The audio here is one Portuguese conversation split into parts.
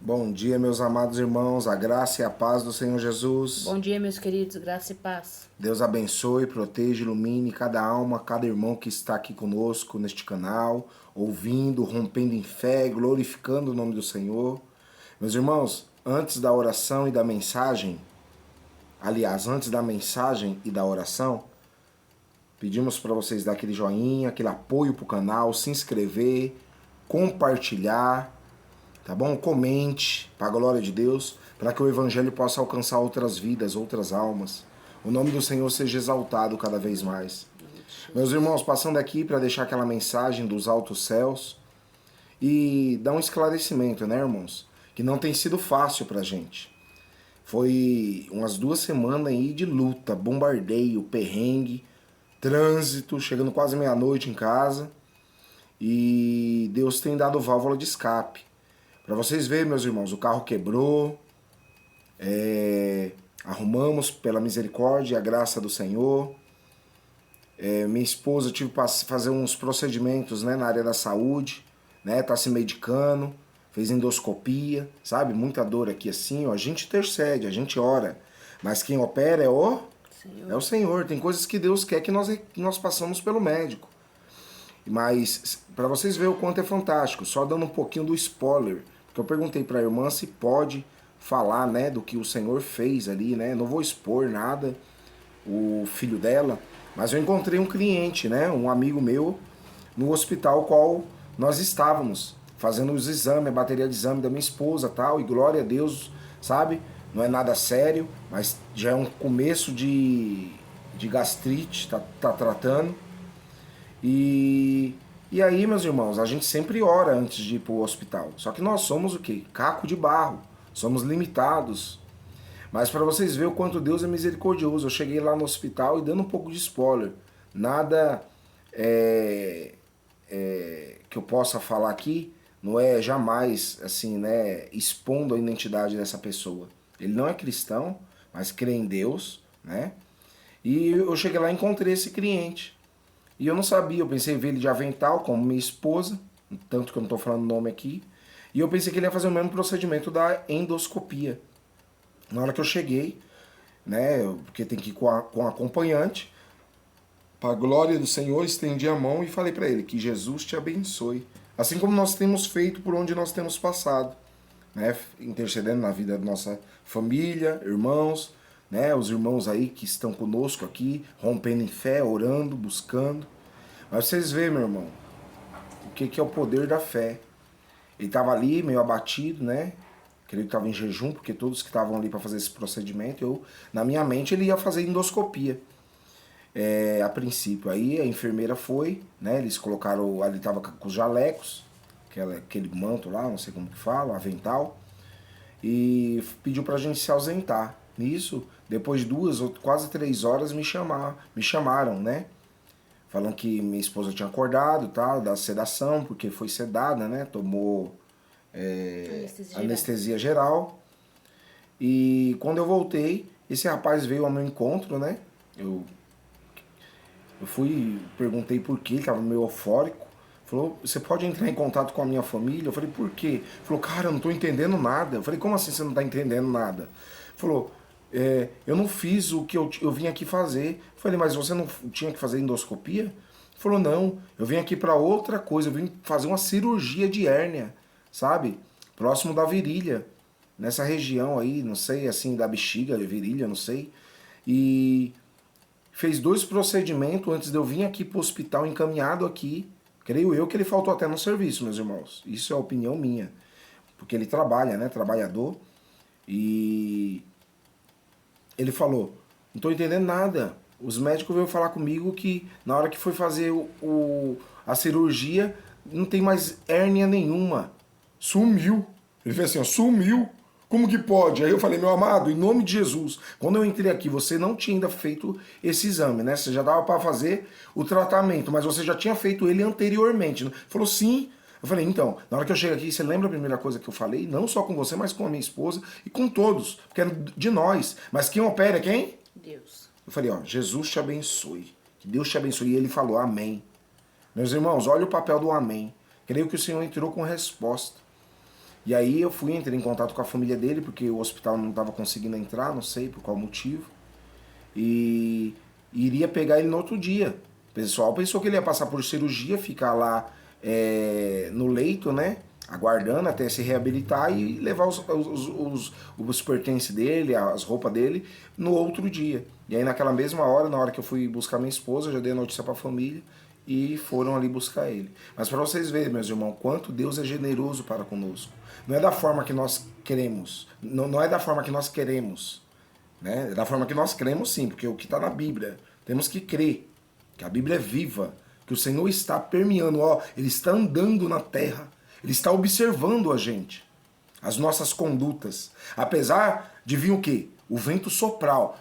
Bom dia, meus amados irmãos, a graça e a paz do Senhor Jesus. Bom dia, meus queridos, graça e paz. Deus abençoe, proteja, ilumine cada alma, cada irmão que está aqui conosco neste canal, ouvindo, rompendo em fé, glorificando o nome do Senhor. Meus irmãos, antes da oração e da mensagem, antes da mensagem e da oração, pedimos para vocês dar aquele joinha, aquele apoio para o canal, se inscrever, compartilhar, tá bom? Comente, para a glória de Deus, para que o Evangelho possa alcançar outras vidas, outras almas. O nome do Senhor seja exaltado cada vez mais. Meus irmãos, passando aqui para deixar aquela mensagem dos altos céus e dar um esclarecimento, né, irmãos? Que não tem sido fácil para a gente. Foi umas 2 semanas aí de luta, bombardeio, perrengue, trânsito, chegando quase meia-noite em casa. E Deus tem dado válvula de escape. Para vocês verem, meus irmãos, o carro quebrou, arrumamos pela misericórdia e a graça do Senhor. Minha esposa tive para fazer uns procedimentos, né, na área da saúde, né, tá se medicando, fez endoscopia, sabe? Muita dor aqui assim, ó. A gente intercede, a gente ora, mas quem opera é o Senhor. Tem coisas que Deus quer que nós passamos pelo médico. Mas para vocês verem o quanto é fantástico, só dando um pouquinho do spoiler, porque eu perguntei para a irmã se pode falar, né, do que o Senhor fez ali, né? Não vou expor nada, o filho dela, mas eu encontrei um cliente, né, um amigo meu, no hospital qual nós estávamos fazendo os exames, a bateria de exame da minha esposa, tal, e glória a Deus, sabe? Não é nada sério, mas já é um começo de gastrite, tá tratando. E aí, meus irmãos, a gente sempre ora antes de ir para o hospital. Só que nós somos o quê? Caco de barro. Somos limitados. Mas para vocês verem o quanto Deus é misericordioso. Eu cheguei lá no hospital e dando um pouco de spoiler. Nada que eu possa falar aqui não é jamais, assim, né, expondo a identidade dessa pessoa. Ele não é cristão, mas crê em Deus, né? E eu cheguei lá e encontrei esse cliente. E eu não sabia, eu pensei em ver ele de avental, como minha esposa, tanto que eu não estou falando o nome aqui. E eu pensei que ele ia fazer o mesmo procedimento da endoscopia. Na hora que eu cheguei, né, porque tem que ir com acompanhante, para a glória do Senhor, estendi a mão e falei para ele que Jesus te abençoe. Assim como nós temos feito por onde nós temos passado, né, intercedendo na vida da nossa família, irmãos, né, os irmãos aí que estão conosco aqui, rompendo em fé, orando, buscando. Mas vocês veem, meu irmão, o que é o poder da fé. Ele estava ali meio abatido, né? Creio que estava em jejum, porque todos que estavam ali para fazer esse procedimento, na minha mente ele ia fazer endoscopia. A princípio. Aí a enfermeira foi, né? Eles colocaram, ali estava com os jalecos, aquele manto lá, não sei como que fala, avental, e pediu pra gente se ausentar. Nisso, depois de 2 ou quase 3 horas me chamaram, né? Falando que minha esposa tinha acordado, tal, da sedação, porque foi sedada, né? Tomou anestesia geral. E quando eu voltei, esse rapaz veio ao meu encontro, né? Eu fui, perguntei por quê, ele estava meio eufórico. Falou, você pode entrar em contato com a minha família? Eu falei, por quê? Ele falou, cara, eu não estou entendendo nada. Eu falei, como assim você não está entendendo nada? Ele falou, eu não fiz o que eu vim aqui fazer. Eu falei, mas você não tinha que fazer endoscopia? Ele falou, não, eu vim aqui para outra coisa, eu vim fazer uma cirurgia de hérnia, sabe? Próximo da virilha, nessa região aí, não sei, assim, da bexiga, virilha, não sei. E fez 2 procedimentos antes de eu vir aqui para o hospital, encaminhado aqui. Creio eu que ele faltou até no serviço, meus irmãos. Isso é a opinião minha. Porque ele trabalha, né? Trabalhador. E ele falou, não estou entendendo nada. Os médicos veio falar comigo que na hora que foi fazer a cirurgia, não tem mais hérnia nenhuma. Sumiu. Ele fez assim, ó, sumiu. Como que pode? Aí eu falei, meu amado, em nome de Jesus, quando eu entrei aqui, você não tinha ainda feito esse exame, né? Você já dava para fazer o tratamento, mas você já tinha feito ele anteriormente. Ele falou, sim. Eu falei, então, na hora que eu chego aqui, você lembra a primeira coisa que eu falei? Não só com você, mas com a minha esposa e com todos, porque é de nós. Mas quem opera é quem? Deus. Eu falei, ó, Jesus te abençoe. Que Deus te abençoe. E ele falou, amém. Meus irmãos, olha o papel do amém. Creio que o Senhor entrou com resposta. E aí eu entrei em contato com a família dele, porque o hospital não estava conseguindo entrar, não sei por qual motivo. E iria pegar ele no outro dia. O pessoal pensou que ele ia passar por cirurgia, ficar lá no leito, né? Aguardando até se reabilitar e levar os pertences dele, as roupas dele, no outro dia. E aí naquela mesma hora, na hora que eu fui buscar minha esposa, eu já dei a notícia para a família e foram ali buscar ele. Mas para vocês verem, meus irmãos, quanto Deus é generoso para conosco. Não é da forma que nós queremos, não é da forma que nós queremos, né? É da forma que nós cremos sim, porque o que está na Bíblia, temos que crer, que a Bíblia é viva, que o Senhor está permeando, Ele está andando na terra, Ele está observando a gente, as nossas condutas. Apesar de vir o quê? O vento soprar,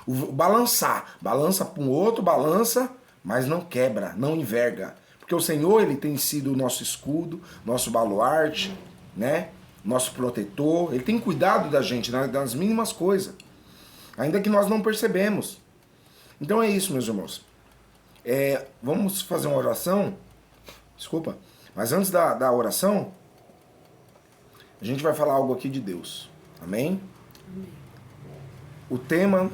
balançar, balança para um outro, balança, mas não quebra, não enverga. Porque o Senhor, Ele tem sido o nosso escudo, nosso baluarte, né? Nosso protetor. Ele tem cuidado da gente das mínimas coisas, ainda que nós não percebemos. Então é isso, meus irmãos. Vamos fazer uma oração. Desculpa. Mas antes da oração, a gente vai falar algo aqui de Deus. Amém? Amém. O tema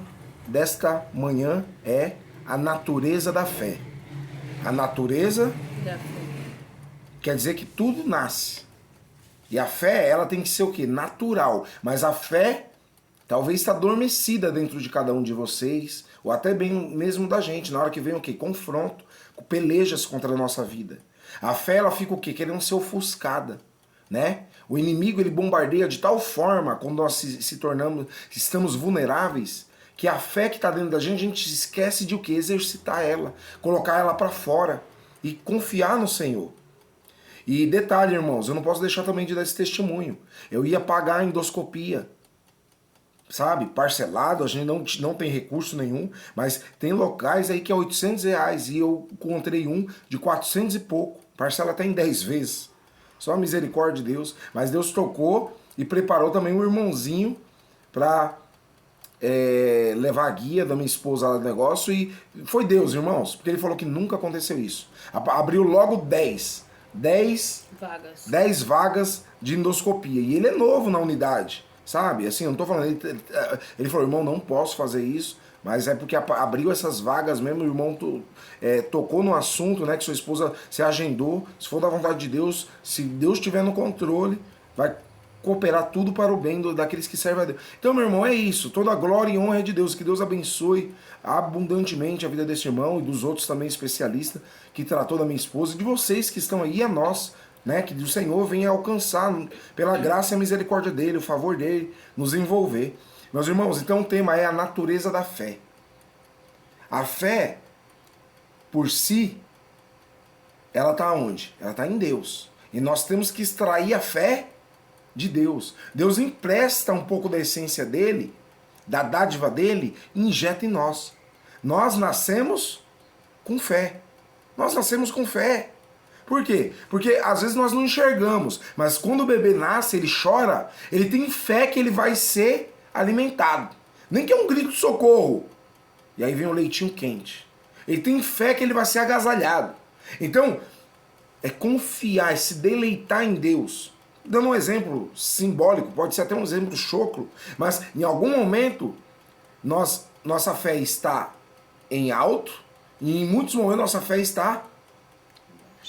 desta manhã é a natureza da fé. A natureza da fé quer dizer que tudo nasce. E a fé, ela tem que ser o quê? Natural. Mas a fé talvez está adormecida dentro de cada um de vocês, ou até bem mesmo da gente, na hora que vem o quê? Confronto, pelejas contra a nossa vida. A fé, ela fica o quê? Querendo ser ofuscada, né? O inimigo, ele bombardeia de tal forma, quando nós estamos vulneráveis, que a fé que está dentro da gente, a gente esquece de o quê? Exercitar ela, colocar ela para fora e confiar no Senhor. E detalhe, irmãos, eu não posso deixar também de dar esse testemunho. Eu ia pagar a endoscopia, sabe, parcelado, a gente não tem recurso nenhum, mas tem locais aí que é R$800 e eu encontrei um de 400 e pouco, parcela até em 10 vezes. Só a misericórdia de Deus, mas Deus tocou e preparou também um irmãozinho para levar a guia da minha esposa lá do negócio, e foi Deus, irmãos, porque ele falou que nunca aconteceu isso. Abriu logo 10 vagas de endoscopia, e ele é novo na unidade, sabe? Assim, eu não tô falando, ele falou, irmão, não posso fazer isso, mas é porque abriu essas vagas mesmo, o irmão tocou no assunto, né, que sua esposa se agendou, se for da vontade de Deus, se Deus estiver no controle, vai cooperar tudo para o bem daqueles que servem a Deus. Então, meu irmão, é isso, toda a glória e honra é de Deus, que Deus abençoe abundantemente a vida desse irmão e dos outros também especialistas que tratou da minha esposa, e de vocês que estão aí, a nós, né, que o Senhor venha alcançar pela graça e a misericórdia dele, o favor dele, nos envolver. Meus irmãos, então o tema é a natureza da fé. A fé, por si, ela está onde? Ela está em Deus. E nós temos que extrair a fé de Deus. Deus empresta um pouco da essência dele, da dádiva dele, e injeta em nós. Nós nascemos com fé. Nós nascemos com fé. Por quê? Porque às vezes nós não enxergamos, mas quando o bebê nasce, ele chora, ele tem fé que ele vai ser alimentado. Nem que é um grito de socorro. E aí vem o leitinho quente. Ele tem fé que ele vai ser agasalhado. Então, é confiar, é se deleitar em Deus. Dando um exemplo simbólico, pode ser até um exemplo choclo, mas em algum momento nossa fé está em alto e em muitos momentos nossa fé está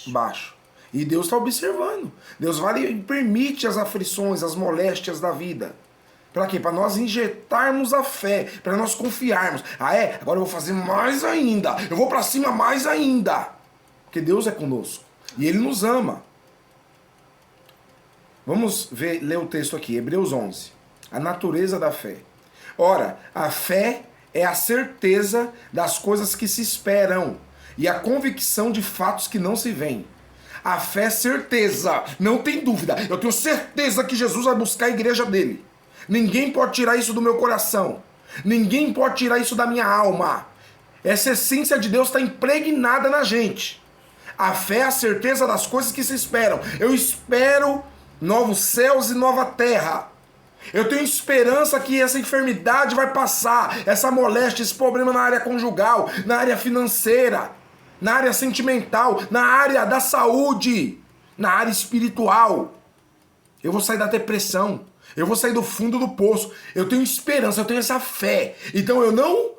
baixo. E Deus está observando. Deus permite as aflições, as moléstias da vida. Para quê? Para nós injetarmos a fé, para nós confiarmos. Agora eu vou fazer mais ainda. Eu vou para cima mais ainda. Porque Deus é conosco e Ele nos ama. Vamos ler o texto aqui, Hebreus 11. A natureza da fé. Ora, a fé é a certeza das coisas que se esperam e a convicção de fatos que não se veem. A fé é certeza, não tem dúvida. Eu tenho certeza que Jesus vai buscar a igreja dele. Ninguém pode tirar isso do meu coração. Ninguém pode tirar isso da minha alma. Essa essência de Deus está impregnada na gente. A fé é a certeza das coisas que se esperam. Eu espero novos céus e nova terra. Eu tenho esperança que essa enfermidade vai passar, essa moléstia, esse problema na área conjugal, na área financeira, na área sentimental, na área da saúde, na área espiritual. Eu vou sair da depressão. Eu vou sair do fundo do poço. Eu tenho esperança, eu tenho essa fé. Então eu não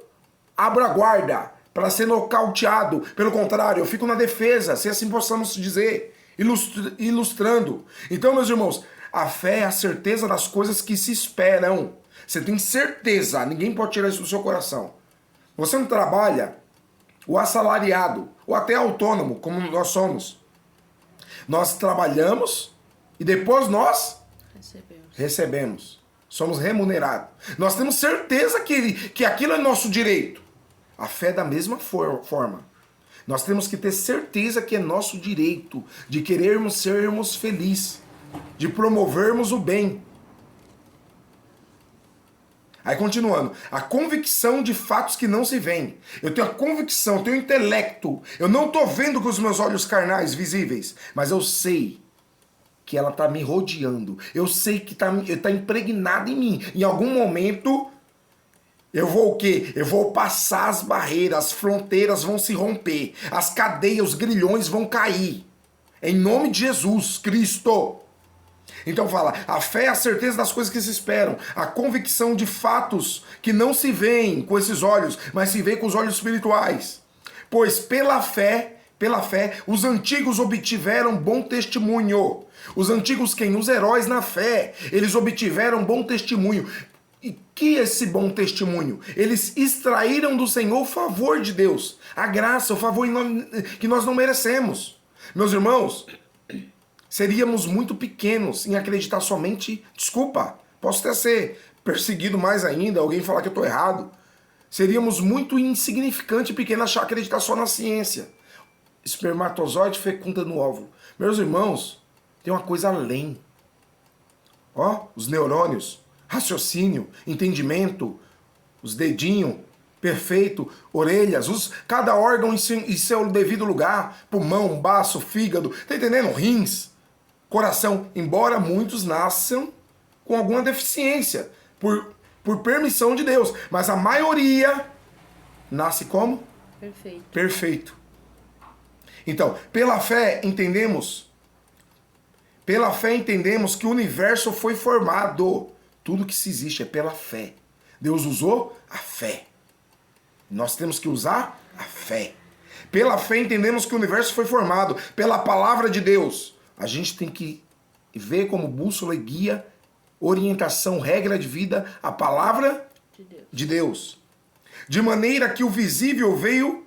abro a guarda para ser nocauteado. Pelo contrário, eu fico na defesa, se assim possamos dizer, ilustrando. Então, meus irmãos, a fé é a certeza das coisas que se esperam. Você tem certeza, ninguém pode tirar isso do seu coração. Você não trabalha, o assalariado, ou até autônomo, como nós somos. Nós trabalhamos e depois nós recebemos. Somos remunerados. Nós temos certeza que aquilo é nosso direito. A fé é da mesma forma. Nós temos que ter certeza que é nosso direito de querermos sermos felizes, de promovermos o bem. Aí continuando, a convicção de fatos que não se veem. Eu tenho a convicção, eu tenho o intelecto. Eu não estou vendo com os meus olhos carnais visíveis, mas eu sei que ela está me rodeando. Eu sei que está impregnada em mim. Em algum momento, eu vou o quê? Eu vou passar as barreiras, as fronteiras vão se romper, as cadeias, os grilhões vão cair. Em nome de Jesus Cristo. Então fala, a fé é a certeza das coisas que se esperam, a convicção de fatos que não se veem com esses olhos, mas se vê com os olhos espirituais. Pois pela fé, os antigos obtiveram bom testemunho. Os antigos quem? Os heróis na fé, eles obtiveram bom testemunho. E que é esse bom testemunho? Eles extraíram do Senhor o favor de Deus, a graça, o favor que nós não merecemos. Meus irmãos, seríamos muito pequenos em acreditar somente... Desculpa, posso até ser perseguido mais ainda, alguém falar que eu estou errado. Seríamos muito insignificante e pequenos acreditar só na ciência. Espermatozoide fecunda no óvulo. Meus irmãos, tem uma coisa além. Ó, os neurônios, raciocínio, entendimento, os dedinhos, perfeito, orelhas, cada órgão em seu devido lugar, pulmão, baço, fígado, tá entendendo? Rins, coração, embora muitos nasçam com alguma deficiência, por permissão de Deus, mas a maioria nasce como? Perfeito. Perfeito. Então, pela fé entendemos que o universo foi formado. Tudo que se existe é pela fé. Deus usou a fé. Nós temos que usar a fé. Pela fé entendemos que o universo foi formado pela palavra de Deus. A gente tem que ver como bússola e guia, orientação, regra de vida, a palavra de Deus. De maneira que o visível veio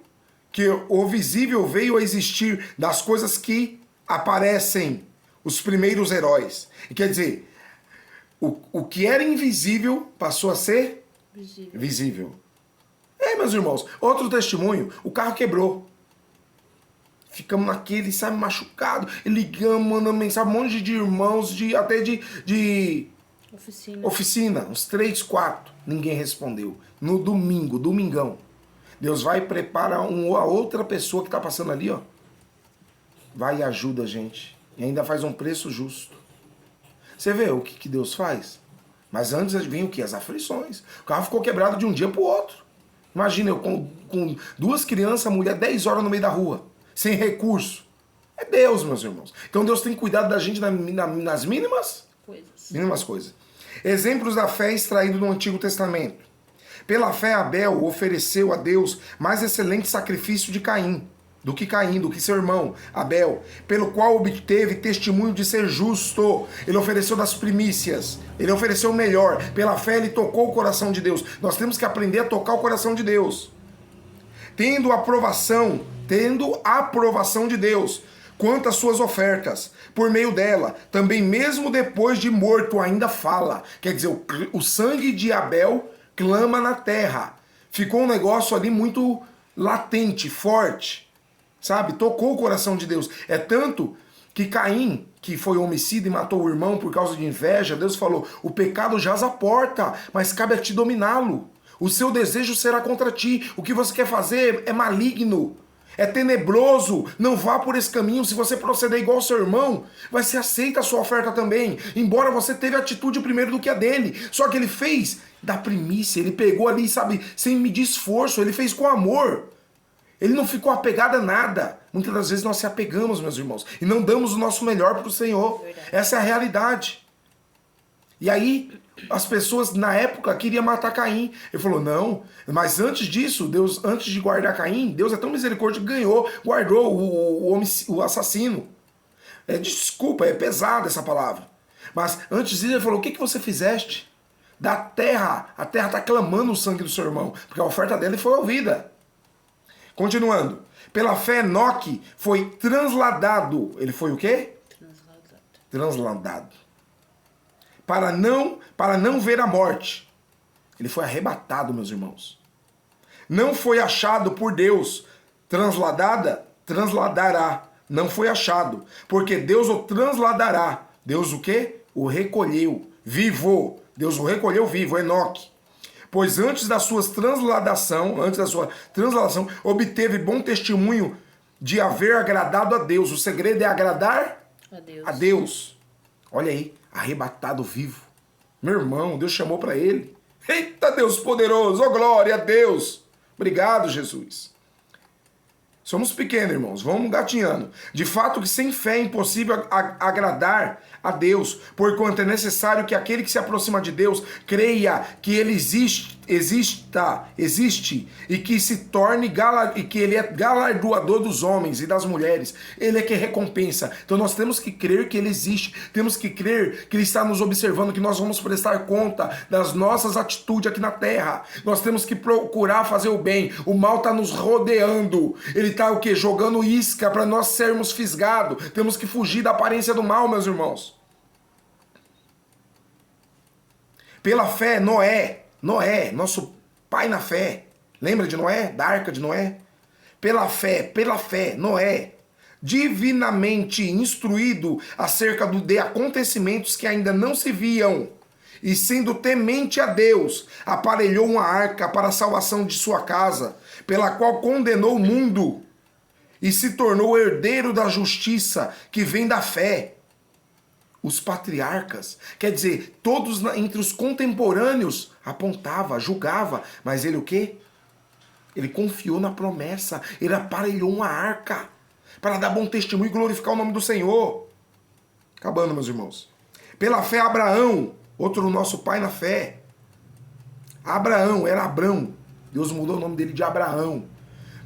a existir das coisas que aparecem, os primeiros heróis. E quer dizer, o que era invisível passou a ser visível. Meus irmãos, outro testemunho, o carro quebrou. Ficamos naquele, sabe, machucado. Ligamos, mandando mensagem, um monte de irmãos, até de oficina, uns 3, 4. Ninguém respondeu. No domingão. Deus vai e prepara a outra pessoa que está passando ali, ó. Vai e ajuda a gente. E ainda faz um preço justo. Você vê o que Deus faz? Mas antes vem o que? As aflições. O carro ficou quebrado de um dia para o outro. Imagina eu com 2 crianças, a mulher 10 horas no meio da rua, sem recurso. É Deus, meus irmãos. Então Deus tem cuidado da gente nas mínimas coisas. Exemplos da fé extraídos no Antigo Testamento. Pela fé, Abel ofereceu a Deus mais excelente sacrifício do que seu irmão, Abel, pelo qual obteve testemunho de ser justo. Ele ofereceu das primícias, ele ofereceu o melhor. Pela fé, ele tocou o coração de Deus. Nós temos que aprender a tocar o coração de Deus. Tendo aprovação de Deus quanto às suas ofertas. Por meio dela, também mesmo depois de morto, ainda fala. Quer dizer, o sangue de Abel clama na terra. Ficou um negócio ali muito latente, forte. Sabe? Tocou o coração de Deus. É tanto que Caim, que foi homicida e matou o irmão por causa de inveja, Deus falou, o pecado jaz à porta, mas cabe a ti dominá-lo. O seu desejo será contra ti. O que você quer fazer é maligno, é tenebroso. Não vá por esse caminho. Se você proceder igual ao seu irmão, vai ser aceita a sua oferta também. Embora você teve atitude primeiro do que a dele. Só que ele fez da primícia, ele pegou ali, sabe, sem medir esforço, ele fez com amor. Ele não ficou apegado a nada. Muitas das vezes nós se apegamos, meus irmãos, e não damos o nosso melhor para o Senhor. Verdade. Essa é a realidade. E aí, as pessoas na época queriam matar Caim. Ele falou, não, mas antes disso, Deus, antes de guardar Caim, Deus é tão misericordioso que guardou o assassino. Desculpa, é pesada essa palavra. Mas antes disso ele falou, o que você fizeste? Da terra, a terra está clamando o sangue do seu irmão, porque a oferta dele foi ouvida. Continuando, pela fé Enoque foi transladado. Ele foi o quê? Transladado. Para não ver a morte. Ele foi arrebatado, meus irmãos. Não foi achado por Deus. Transladará. Não foi achado, porque Deus o transladará. Deus o quê? O recolheu vivo. Deus o recolheu vivo, Enoque. Pois antes da sua transladação, obteve bom testemunho de haver agradado a Deus. O segredo é agradar a Deus. Olha aí, arrebatado vivo. Meu irmão, Deus chamou para ele. Eita Deus poderoso, oh glória a Deus. Obrigado, Jesus. Somos pequenos, irmãos, vamos gatinhando. De fato que sem fé é impossível agradar a Deus, porquanto é necessário que aquele que se aproxima de Deus creia que ele existe e que se torne e que ele é galardoador dos homens e das mulheres. Ele é que recompensa. Então nós temos que crer que ele existe, temos que crer que ele está nos observando, que nós vamos prestar conta das nossas atitudes aqui na terra. Nós temos que procurar fazer o bem. O mal está nos rodeando. Ele está o quê? Jogando isca para nós sermos fisgados. Temos que fugir da aparência do mal, meus irmãos. Pela fé, Noé, nosso pai na fé. Lembra de Noé? Da arca de Noé? Pela fé, Noé, divinamente instruído acerca de acontecimentos que ainda não se viam, e sendo temente a Deus, aparelhou uma arca para a salvação de sua casa, pela qual condenou o mundo, e se tornou herdeiro da justiça que vem da fé. Os patriarcas, quer dizer, todos entre os contemporâneos apontava, julgava, mas ele o quê? Ele confiou na promessa, ele aparelhou uma arca para dar bom testemunho e glorificar o nome do Senhor. Acabando, meus irmãos. Pela fé, Abraão, outro nosso pai na fé. Abraão, era Abrão. Deus mudou o nome dele de Abraão.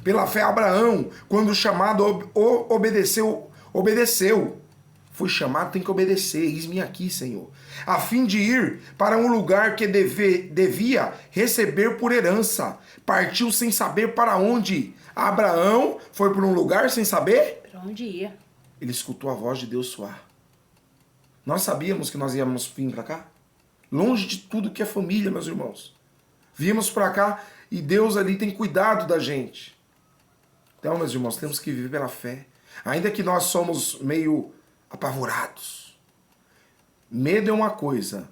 Pela fé, Abraão, quando chamado, obedeceu. Fui chamado, tem que obedecer. Eis-me aqui, Senhor. A fim de ir para um lugar que devia receber por herança. Partiu sem saber para onde. Abraão foi para um lugar sem saber? Para onde ia? Ele escutou a voz de Deus soar. Nós sabíamos que nós íamos vir para cá? Longe de tudo que é família, meus irmãos. Viemos para cá e Deus ali tem cuidado da gente. Então, meus irmãos, temos que viver pela fé. Ainda que nós somos meio apavorados. Medo é uma coisa.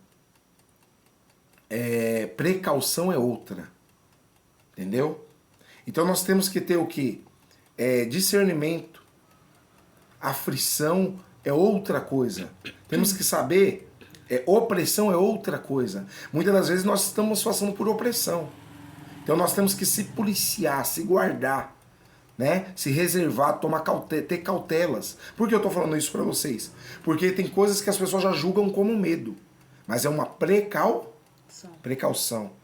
Precaução é outra. Entendeu? Então nós temos que ter o quê? Discernimento. Aflição é outra coisa. Temos que saber, opressão é outra coisa. Muitas das vezes nós estamos passando por opressão. Então nós temos que se policiar, se guardar, né? Se reservar, ter cautelas. Por que eu estou falando isso para vocês? Porque tem coisas que as pessoas já julgam como medo. Mas é uma precaução.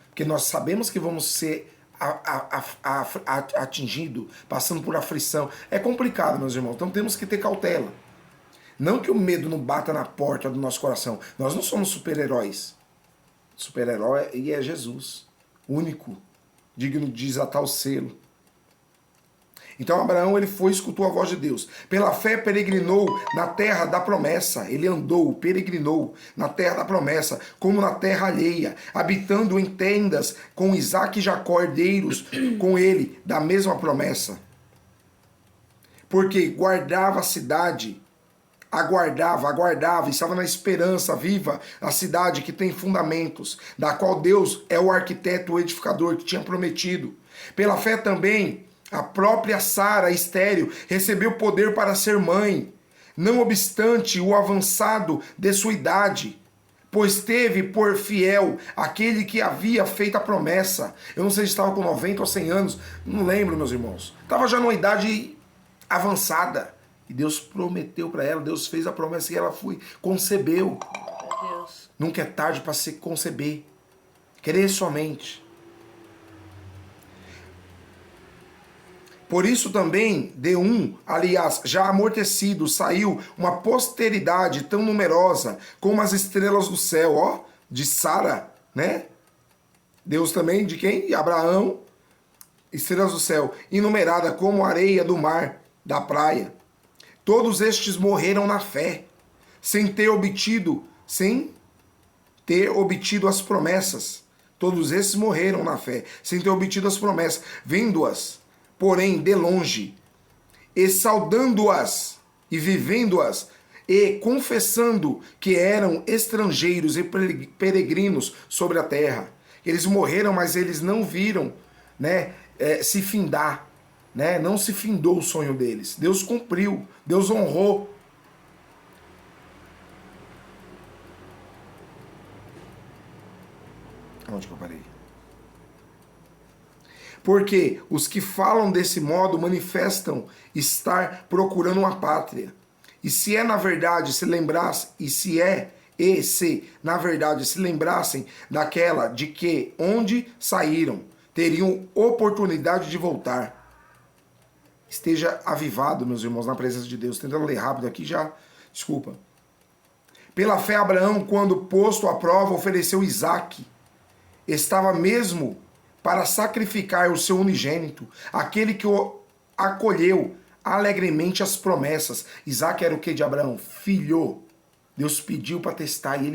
Porque nós sabemos que vamos ser atingido, passando por aflição. É complicado, meus irmãos. Então temos que ter cautela. Não que o medo não bata na porta do nosso coração. Nós não somos super-heróis. Super-herói é Jesus. Único. Digno de desatar o selo. Então Abraão ele escutou a voz de Deus. Pela fé peregrinou na terra da promessa. Ele peregrinou na terra da promessa, como na terra alheia, habitando em tendas com Isaque e Jacó, herdeiros com ele da mesma promessa. Porque guardava a cidade, aguardava, estava na esperança viva, a cidade que tem fundamentos, da qual Deus é o arquiteto, o edificador que tinha prometido. Pela fé também, a própria Sara, estéril, recebeu poder para ser mãe, não obstante o avançado de sua idade, pois teve por fiel aquele que havia feito a promessa. Eu não sei se estava com 90 ou 100 anos, não lembro, meus irmãos. Estava já numa idade avançada. E Deus prometeu para ela, Deus fez a promessa e ela concebeu. Deus. Nunca é tarde para se conceber. Crer somente. Por isso também, de aliás, já amortecido, saiu uma posteridade tão numerosa como as estrelas do céu, ó, de Sara, né? Deus também, de quem? De Abraão, estrelas do céu, inumerada como a areia do mar, da praia. Todos estes morreram na fé, sem ter obtido as promessas. Todos esses morreram na fé, sem ter obtido as promessas, vendo-as, porém, de longe, e saudando-as, e vivendo-as, e confessando que eram estrangeiros e peregrinos sobre a terra. Eles morreram, mas eles não viram, né, se findar, né? Não se findou o sonho deles. Deus cumpriu, Deus honrou. Onde que eu parei? Porque os que falam desse modo manifestam estar procurando uma pátria. E se na verdade se na verdade se lembrassem daquela de que onde saíram, teriam oportunidade de voltar. Esteja avivado, meus irmãos, na presença de Deus. Tentando ler rápido aqui já, desculpa. Pela fé, Abraão, quando posto à prova, ofereceu Isaque. Estava mesmo para sacrificar o seu unigênito, aquele que o acolheu alegremente as promessas. Isaque era o que de Abraão? Filho. Deus pediu para testar e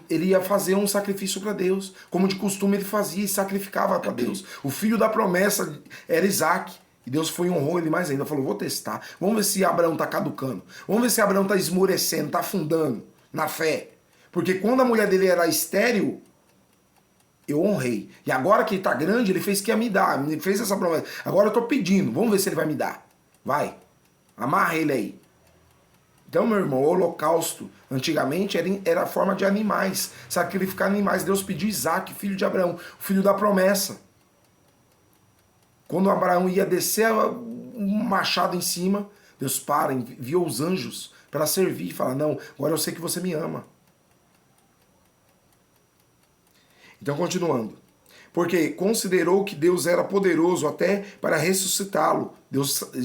ele ia fazer um sacrifício para Deus. Como de costume ele fazia e sacrificava para Deus. O filho da promessa era Isaque. E Deus foi e honrou ele mais ainda. Falou, vou testar. Vamos ver se Abraão está caducando. Vamos ver se Abraão está esmorecendo, está afundando na fé. Porque quando a mulher dele era estéril, eu honrei. E agora que ele está grande, ele fez que ia me dar. Ele fez essa promessa. Agora eu estou pedindo. Vamos ver se ele vai me dar. Vai. Amarra ele aí. Então, meu irmão, o holocausto, antigamente, era a forma de animais. Sacrificar animais. Deus pediu Isaque, filho de Abraão, filho da promessa. Quando Abraão ia descer um machado em cima, Deus enviou os anjos para servir e falar, não, agora eu sei que você me ama. Então, continuando. Porque considerou que Deus era poderoso até para ressuscitá-lo.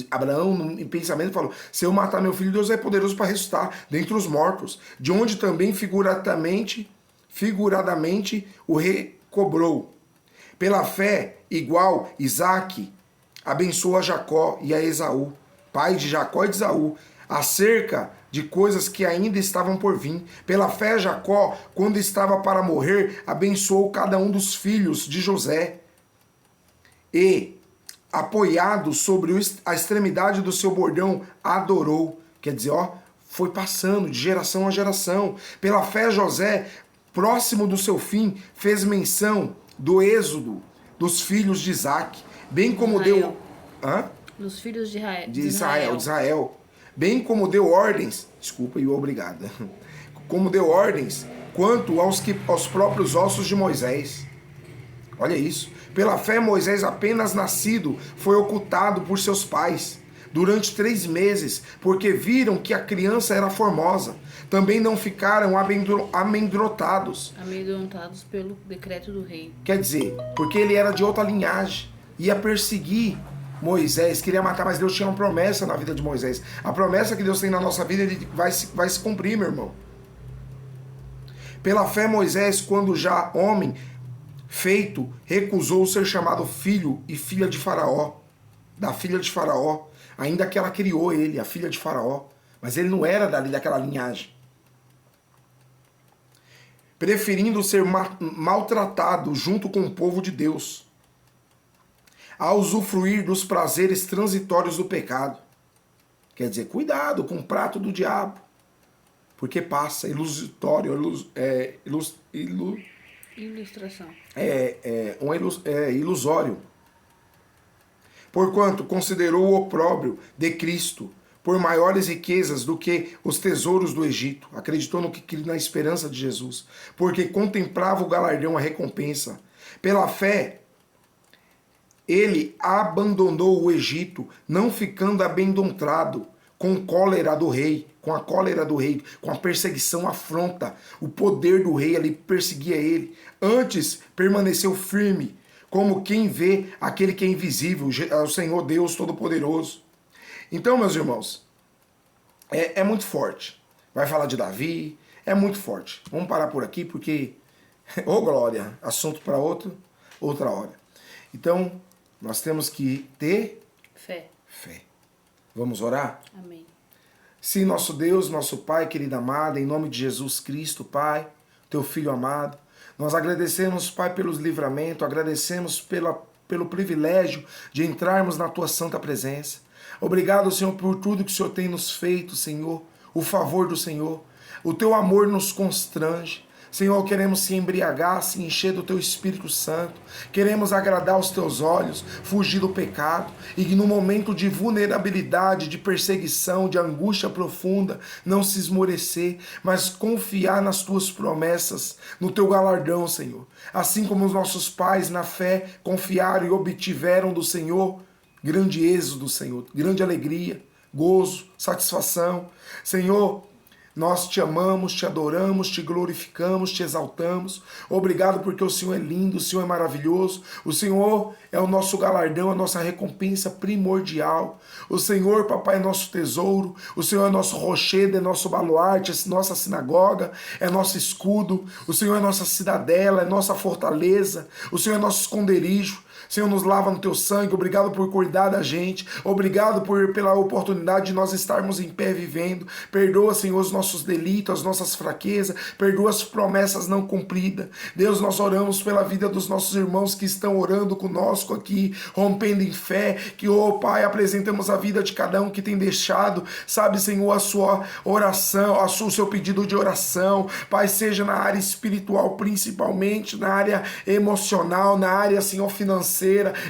Abraão, em pensamento, falou, se eu matar meu filho, Deus é poderoso para ressuscitar dentre os mortos. De onde também figuradamente o recobrou. Pela fé, igual Isaque abençoou a Jacó e a Esaú, pai de Jacó e de Esaú, acerca de coisas que ainda estavam por vir. Pela fé, Jacó, quando estava para morrer, abençoou cada um dos filhos de José e, apoiado sobre a extremidade do seu bordão, adorou. Quer dizer, foi passando de geração a geração. Pela fé, José, próximo do seu fim, fez menção do êxodo dos filhos de Isaque, bem como Israel. deu... Hã? Dos filhos de Israel. Bem como deu ordens, desculpa e obrigada, como deu ordens quanto aos próprios ossos de Moisés. Olha isso. Pela fé, Moisés, apenas nascido, foi ocultado por seus pais durante 3 meses, porque viram que a criança era formosa. Também não ficaram amedrontados. Amedrontados pelo decreto do rei. Quer dizer, porque ele era de outra linhagem, ia perseguir Moisés, queria matar, mas Deus tinha uma promessa na vida de Moisés. A promessa que Deus tem na nossa vida, ele vai se cumprir, meu irmão. Pela fé, Moisés, quando já homem feito, recusou ser chamado filho e filha de Faraó, da filha de Faraó, ainda que ela criou ele, a filha de Faraó, mas ele não era daquela linhagem. Preferindo ser maltratado junto com o povo de Deus, a usufruir dos prazeres transitórios do pecado. Quer dizer, cuidado com o prato do diabo, porque passa, Ilustração. Ilusório. Porquanto considerou o opróbrio de Cristo por maiores riquezas do que os tesouros do Egito. Acreditou na esperança de Jesus, porque contemplava o galardão, a recompensa. Pela fé, ele abandonou o Egito, não ficando amedrontado com cólera do rei, com a cólera do rei, com a perseguição, afronta. O poder do rei ali perseguia ele. Antes, permaneceu firme, como quem vê aquele que é invisível, o Senhor Deus Todo-Poderoso. Então, meus irmãos, é muito forte. Vai falar de Davi, é muito forte. Vamos parar por aqui, porque, ô glória, assunto para outra hora. Então, nós temos que ter fé. Vamos orar? Amém. Sim, nosso Deus, nosso Pai, querida amada, em nome de Jesus Cristo, Pai, teu Filho amado, nós agradecemos, Pai, pelos livramentos, agradecemos pelo privilégio de entrarmos na tua santa presença. Obrigado, Senhor, por tudo que o Senhor tem nos feito, Senhor, o favor do Senhor, o teu amor nos constrange. Senhor, queremos se embriagar, se encher do Teu Espírito Santo. Queremos agradar os Teus olhos, fugir do pecado. E que no momento de vulnerabilidade, de perseguição, de angústia profunda, não se esmorecer, mas confiar nas Tuas promessas, no Teu galardão, Senhor. Assim como os nossos pais na fé confiaram e obtiveram do Senhor grande êxodo, Senhor, grande alegria, gozo, satisfação. Senhor, nós te amamos, te adoramos, te glorificamos, te exaltamos. Obrigado porque o Senhor é lindo, o Senhor é maravilhoso. O Senhor é o nosso galardão, a nossa recompensa primordial. O Senhor, papai, é nosso tesouro. O Senhor é nosso rochedo, é nosso baluarte, é nossa sinagoga, é nosso escudo. O Senhor é nossa cidadela, é nossa fortaleza. O Senhor é nosso esconderijo. Senhor, nos lava no teu sangue, obrigado por cuidar da gente, obrigado pela oportunidade de nós estarmos em pé vivendo. Perdoa, Senhor, os nossos delitos, as nossas fraquezas, perdoa as promessas não cumpridas. Deus, nós oramos pela vida dos nossos irmãos que estão orando conosco aqui, rompendo em fé, que, oh Pai, apresentamos a vida de cada um que tem deixado, sabe, Senhor, a sua oração, o seu pedido de oração, Pai, seja na área espiritual, principalmente na área emocional, na área, Senhor, financeira.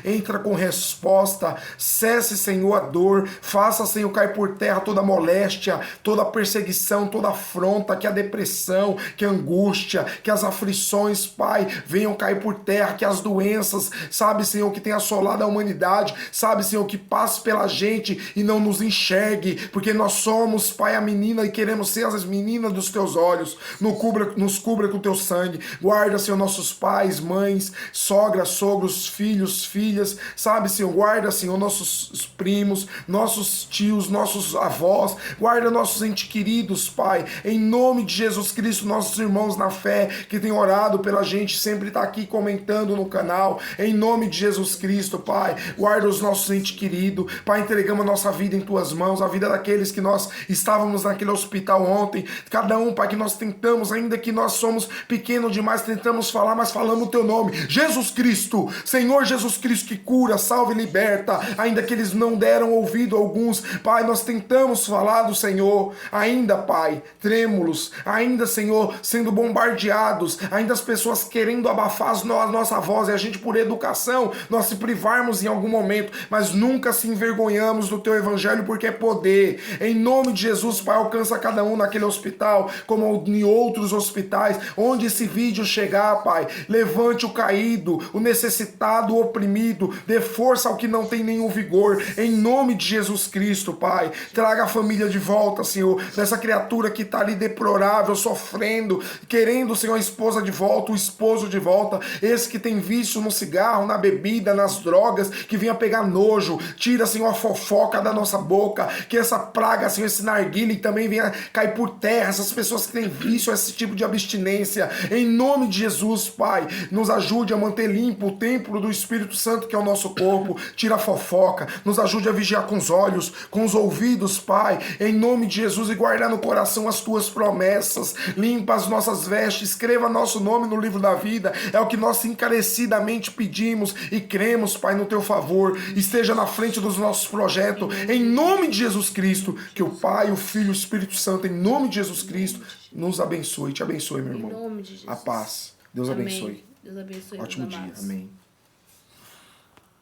Entra com resposta, cesse, Senhor, a dor, faça, Senhor, cair por terra toda moléstia, toda perseguição, toda afronta, que a depressão, que a angústia, que as aflições, Pai, venham cair por terra, que as doenças, sabe, Senhor, que tem assolado a humanidade, sabe, Senhor, que passe pela gente e não nos enxergue, porque nós somos, Pai, a menina e queremos ser as meninas dos teus olhos. Nos cubra com o teu sangue, guarda, Senhor, nossos pais, mães, sogras, sogros, filhos, filhas, sabe, Senhor, guarda, Senhor, nossos primos, nossos tios, nossos avós, guarda nossos entes queridos, Pai, em nome de Jesus Cristo, nossos irmãos na fé, que têm orado pela gente, sempre está aqui comentando no canal, em nome de Jesus Cristo, Pai, guarda os nossos entes queridos, Pai, entregamos a nossa vida em Tuas mãos, a vida daqueles que nós estávamos naquele hospital ontem, cada um, Pai, que nós tentamos, ainda que nós somos pequenos demais, tentamos falar, mas falamos o Teu nome, Jesus Cristo, Senhor Jesus Cristo, que cura, salva e liberta, ainda que eles não deram ouvido a alguns, Pai, nós tentamos falar do Senhor, ainda, Pai, trêmulos, ainda, Senhor, sendo bombardeados, ainda as pessoas querendo abafar a nossa voz, e a gente, por educação, nós se privarmos em algum momento, mas nunca se envergonhamos do Teu Evangelho, porque é poder, em nome de Jesus, Pai, alcança cada um naquele hospital, como em outros hospitais, onde esse vídeo chegar, Pai, levante o caído, o necessitado, o oprimido, dê força ao que não tem nenhum vigor, em nome de Jesus Cristo, Pai, traga a família de volta, Senhor, dessa criatura que está ali deplorável, sofrendo, querendo, Senhor, a esposa de volta, o esposo de volta, esse que tem vício no cigarro, na bebida, nas drogas, que venha pegar nojo, tira, Senhor, a fofoca da nossa boca, que essa praga, Senhor, esse narguile também venha cair por terra, essas pessoas que têm vício, esse tipo de abstinência, em nome de Jesus, Pai, nos ajude a manter limpo o templo do Espírito Santo, que é o nosso corpo, tira a fofoca, nos ajude a vigiar com os olhos, com os ouvidos, Pai, em nome de Jesus, e guardar no coração as Tuas promessas, limpa as nossas vestes, escreva nosso nome no livro da vida, é o que nós encarecidamente pedimos e cremos, Pai, no Teu favor, esteja na frente dos nossos projetos, em nome de Jesus Cristo, que o Pai, o Filho e o Espírito Santo, em nome de Jesus Cristo, nos abençoe, te abençoe, meu irmão, Em nome de Jesus. a paz, Deus Amém. abençoe. Deus abençoe. Ótimo dia, amém.